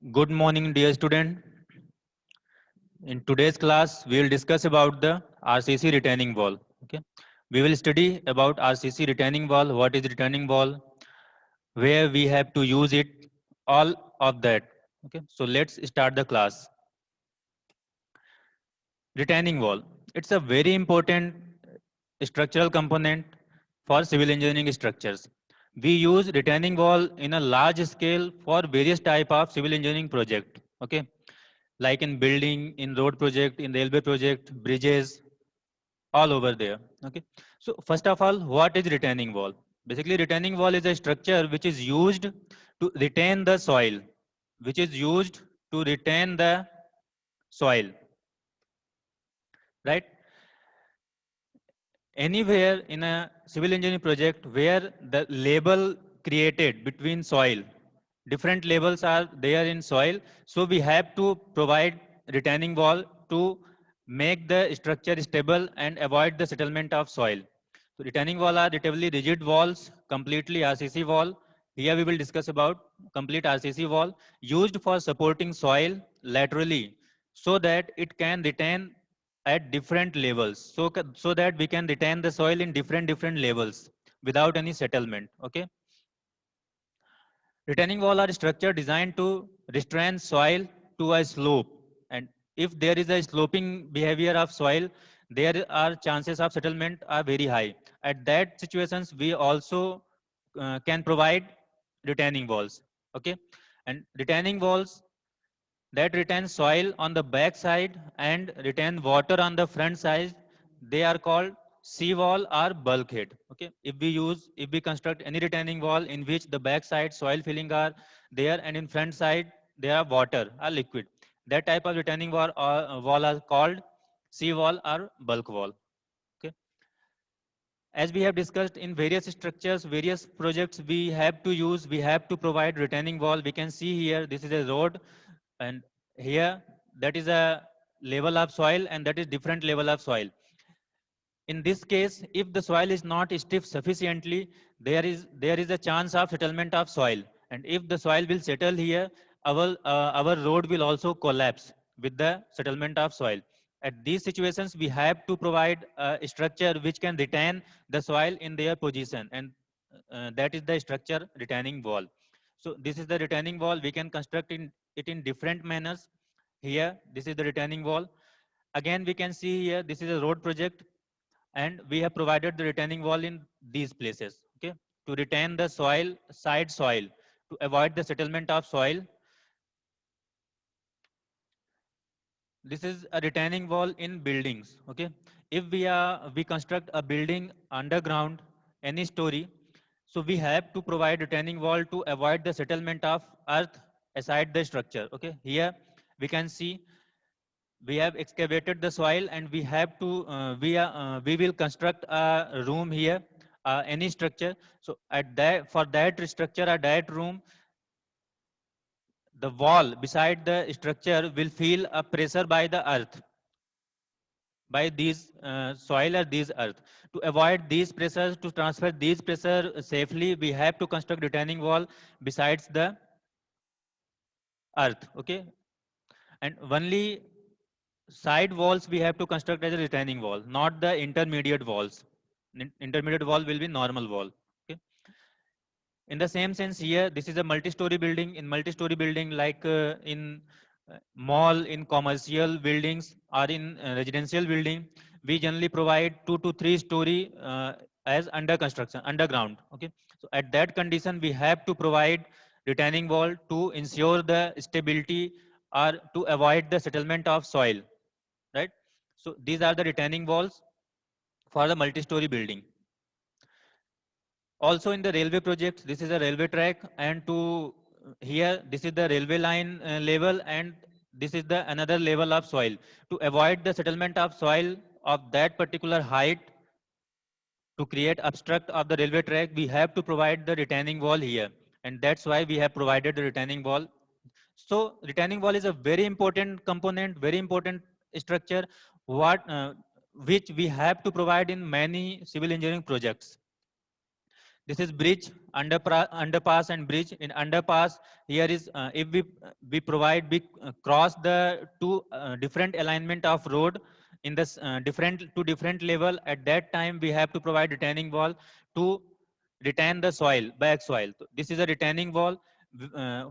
Good morning, dear student. In today's class, we will discuss about the RCC retaining wall. Okay, we will study about RCC retaining wall, what is retaining wall, where we have to use it, all of that. Okay, so let's start the class. Retaining wall. It's a very important structural component for civil engineering structures. We use retaining wall in a large scale for various type of civil engineering project. Okay, like in building, in road project, in railway project, bridges, all over there. Okay. So first of all, what is retaining wall? Basically, retaining wall is a structure which is used to retain the soil, which is used to retain the soil, right? Anywhere in a civil engineering project where the label created between soil, different labels are there in soil, so we have to provide retaining wall to make the structure stable and avoid the settlement of soil. So retaining wall are relatively rigid walls, completely RCC wall. Here we will discuss about complete RCC wall used for supporting soil laterally so that it can retain at different levels, so that we can retain the soil in different levels without any settlement. Okay, retaining wall are structure designed to restrain soil to a slope, and if there is a sloping behavior of soil, there are chances of settlement are very high. At that situations, we also can provide retaining walls. Okay, and retaining walls that retain soil on the back side and retain water on the front side, they are called seawall or bulkhead. Okay, if we construct any retaining wall in which the back side soil filling are there and in front side there are water or liquid, that type of retaining wall are called seawall or bulk wall. Okay, as we have discussed in various structures, various projects, we have to provide retaining wall. We can see here, this is a road, and here that is a level of soil and that is different level of soil. In this case, if the soil is not stiff sufficiently, there is a chance of settlement of soil, and if the soil will settle here, our road will also collapse with the settlement of soil. At these situations, we have to provide a structure which can retain the soil in their position, and that is the structure retaining wall. So this is the retaining wall. We can construct it in different manners. Here, this is the retaining wall. Again, we can see here, this is a road project, and we have provided the retaining wall in these places. Okay, to retain the side soil, to avoid the settlement of soil. This is a retaining wall in buildings. Okay, if we construct a building underground, any story, so we have to provide retaining wall to avoid the settlement of earth aside the structure. Okay, here we can see we have excavated the soil, and we have to we will construct a room here, any structure. So at that, for that structure or that room, the wall beside the structure will feel a pressure by the earth, by these soil or these earth. To avoid these pressures, to transfer these pressure safely, we have to construct retaining wall besides the earth. Okay, and only side walls we have to construct as a retaining wall, not the intermediate walls. Intermediate wall will be normal wall. Okay. In the same sense, here this is a multi-story building. In multi-story building, like in mall, in commercial buildings, or in residential building, we generally provide 2 to 3 story as under construction, underground. Okay, so at that condition, we have to provide retaining wall to ensure the stability or to avoid the settlement of soil, right? So these are the retaining walls for the multi-story building. Also in the railway projects, this is a railway track, and to here, this is the railway line level, and this is the another level of soil. To avoid the settlement of soil of that particular height, to create obstruct of the railway track, we have to provide the retaining wall here, and that's why we have provided the retaining wall. So retaining wall is a very important component, very important structure, what which we have to provide in many civil engineering projects. This is bridge, underpass and bridge. In underpass, here is if we cross the two different alignment of road in this different level. At that time, we have to provide retaining wall to retain the soil, back soil. So this is a retaining wall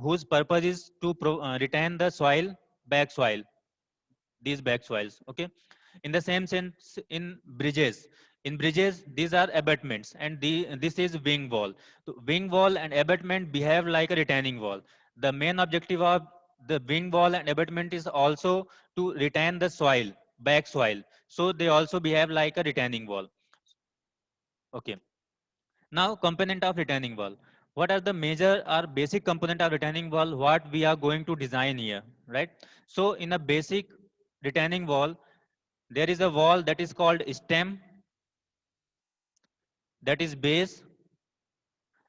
whose purpose is to retain the soil, back soil, these back soils. Okay. In the same sense, in bridges, these are abutments, and this is wing wall. So wing wall and abutment behave like a retaining wall. The main objective of the wing wall and abutment is also to retain the soil, back soil. So they also behave like a retaining wall. Okay. Now, component of retaining wall. What are the major or basic component of retaining wall? What we are going to design here, right? So in a basic retaining wall, there is a wall that is called stem, that is base,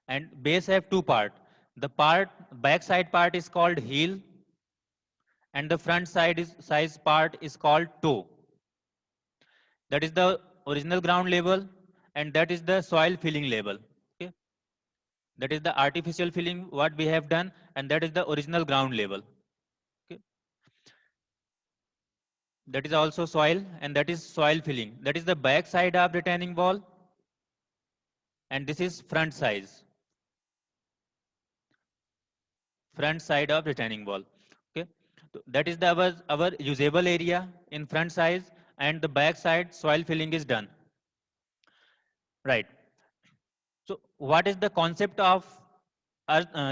and base have two part. The back side part is called heel, and the front side is size part is called toe. That is the original ground level, and that is the soil filling level. Okay, that is the artificial filling what we have done, and that is the original ground level. Okay, that is also soil, and that is soil filling. That is the back side of retaining wall, and this is front side of retaining wall. Okay, so that is the our usable area in front side, and the back side soil filling is done, right? So what is the concept of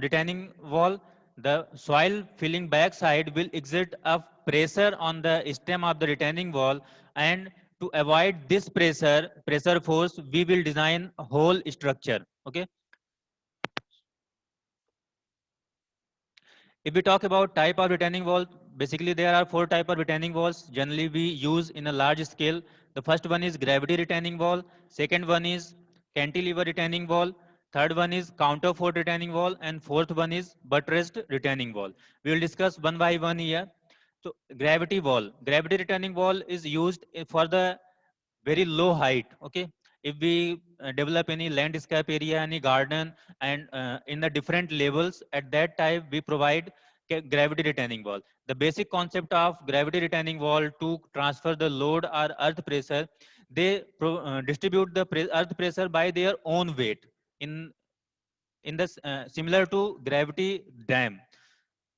retaining wall? The soil filling back side will exert a pressure on the stem of the retaining wall, and to avoid this pressure force, we will design a whole structure. Okay. If we talk about type of retaining wall, basically there are four type of retaining walls generally we use in a large scale. The first one is gravity retaining wall, second one is cantilever retaining wall, third one is counterfort retaining wall, and fourth one is buttressed retaining wall. We will discuss one by one here. So gravity retaining wall is used for the very low height. Okay, if we develop any landscape area, any garden, and in the different levels, at that time we provide gravity retaining wall. The basic concept of gravity retaining wall to transfer the load or earth pressure, they distribute the earth pressure by their own weight in this similar to gravity dam.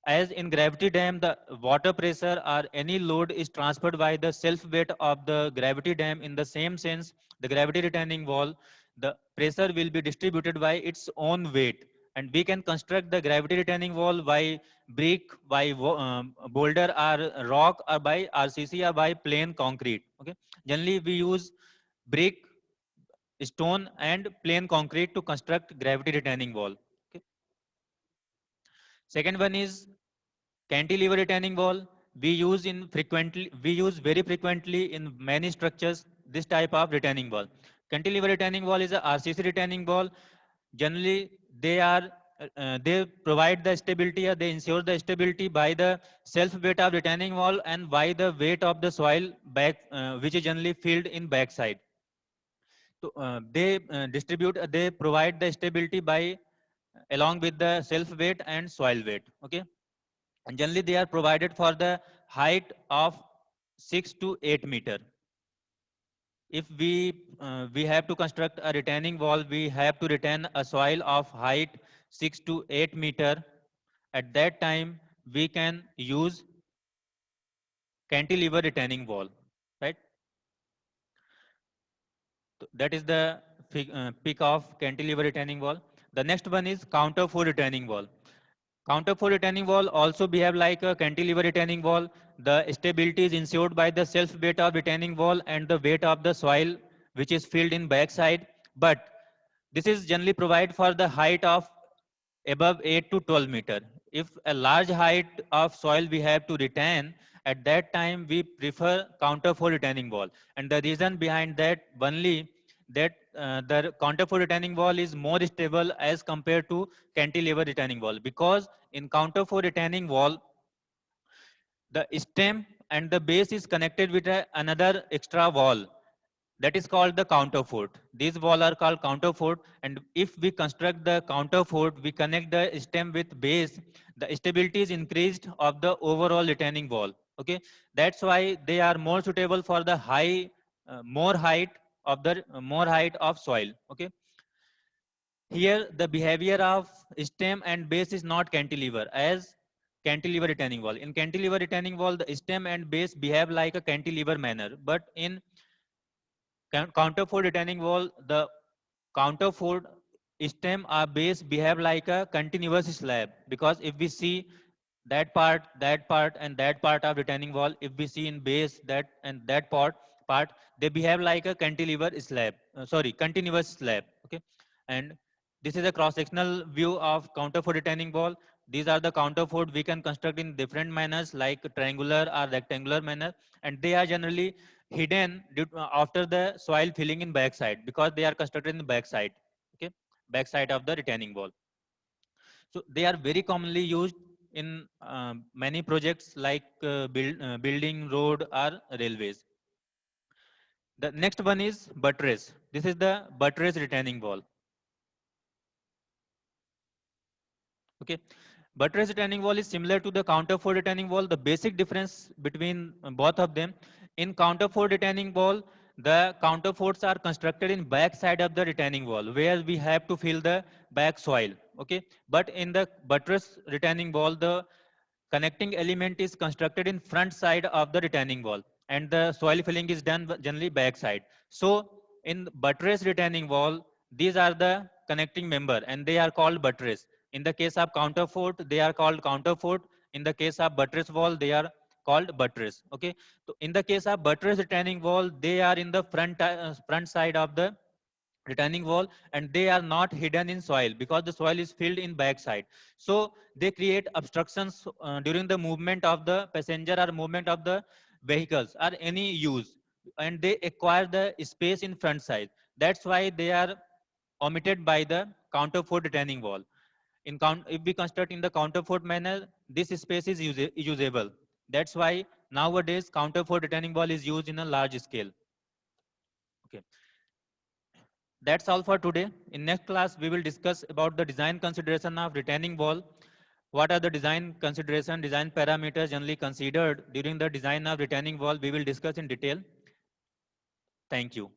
As in gravity dam, the water pressure or any load is transferred by the self weight of the gravity dam. In the same sense, the gravity retaining wall, the pressure will be distributed by its own weight. And we can construct the gravity retaining wall by brick, by boulder or rock, or by RCC, or by plain concrete. Okay. Generally, we use brick, stone, and plain concrete to construct gravity retaining wall. Okay. Second one is cantilever retaining wall. We use very frequently in many structures this type of retaining wall. Cantilever retaining wall is a RCC retaining wall. Generally, they provide the stability, or they ensure the stability by the self weight of retaining wall and by the weight of the soil back, which is generally filled in backside. So they provide the stability by along with the self weight and soil weight. Okay, and generally they are provided for the height of 6 to 8 meter. If we have to construct a retaining wall, we have to retain a soil of height 6 to 8 meter. At that time, we can use cantilever retaining wall, right? So that is the peak of cantilever retaining wall. The next one is counterfort retaining wall. Counterfort retaining wall also behave like a cantilever retaining wall. The stability is ensured by the self weight of retaining wall and the weight of the soil which is filled in backside. But this is generally provided for the height of above 8 to 12 meter. If a large height of soil we have to retain, at that time we prefer counterfort retaining wall. And the reason behind that only that the counterfort retaining wall is more stable as compared to cantilever retaining wall, because in counterfort retaining wall, the stem and the base is connected with another extra wall. That is called the counterfort. These walls are called counterfort, and if we construct the counterfort, we connect the stem with base, the stability is increased of the overall retaining wall. Okay, that's why they are more suitable for the more height of the more height of soil. Okay, here the behavior of stem and base is not cantilever as cantilever retaining wall. In cantilever retaining wall, the stem and base behave like a cantilever manner, but in counterfort retaining wall, the counterfort stem or base behave like a continuous slab, because if we see that part and that part of retaining wall, if we see in base that and that part, they behave like a cantilever slab, sorry, continuous slab. Okay, and this is a cross sectional view of counterfort retaining wall. These are the counterfort we can construct in different manners like triangular or rectangular manner, and they are generally hidden after the soil filling in backside, because they are constructed in the backside. Okay, backside of the retaining wall. So they are very commonly used in many projects like building road or railways. The next one is buttress. This is the buttress retaining wall. Okay, buttress retaining wall is similar to the counterfort retaining wall. The basic difference between both of them, in counterfort retaining wall, the counterforts are constructed in back side of the retaining wall where we have to fill the back soil. Okay, but in the buttress retaining wall, the connecting element is constructed in front side of the retaining wall, and the soil filling is done generally back side. So in buttress retaining wall, these are the connecting member and they are called buttress. In the case of counterfort, they are called counterfort. In the case of buttress wall, they are called buttress. Okay, so in the case of buttress retaining wall, they are in the front side of the retaining wall, and they are not hidden in soil because the soil is filled in backside. So they create obstructions during the movement of the passenger or movement of the vehicles or any use, and they acquire the space in front side. That's why they are omitted by the counterfort retaining wall. If we construct in the counterfort manner, this space is usable. That's why nowadays counterfort retaining wall is used in a large scale. Okay, that's all for today. In next class, we will discuss about the design consideration of retaining wall. What are the design consideration, design parameters generally considered during the design of retaining wall? We will discuss in detail. Thank you.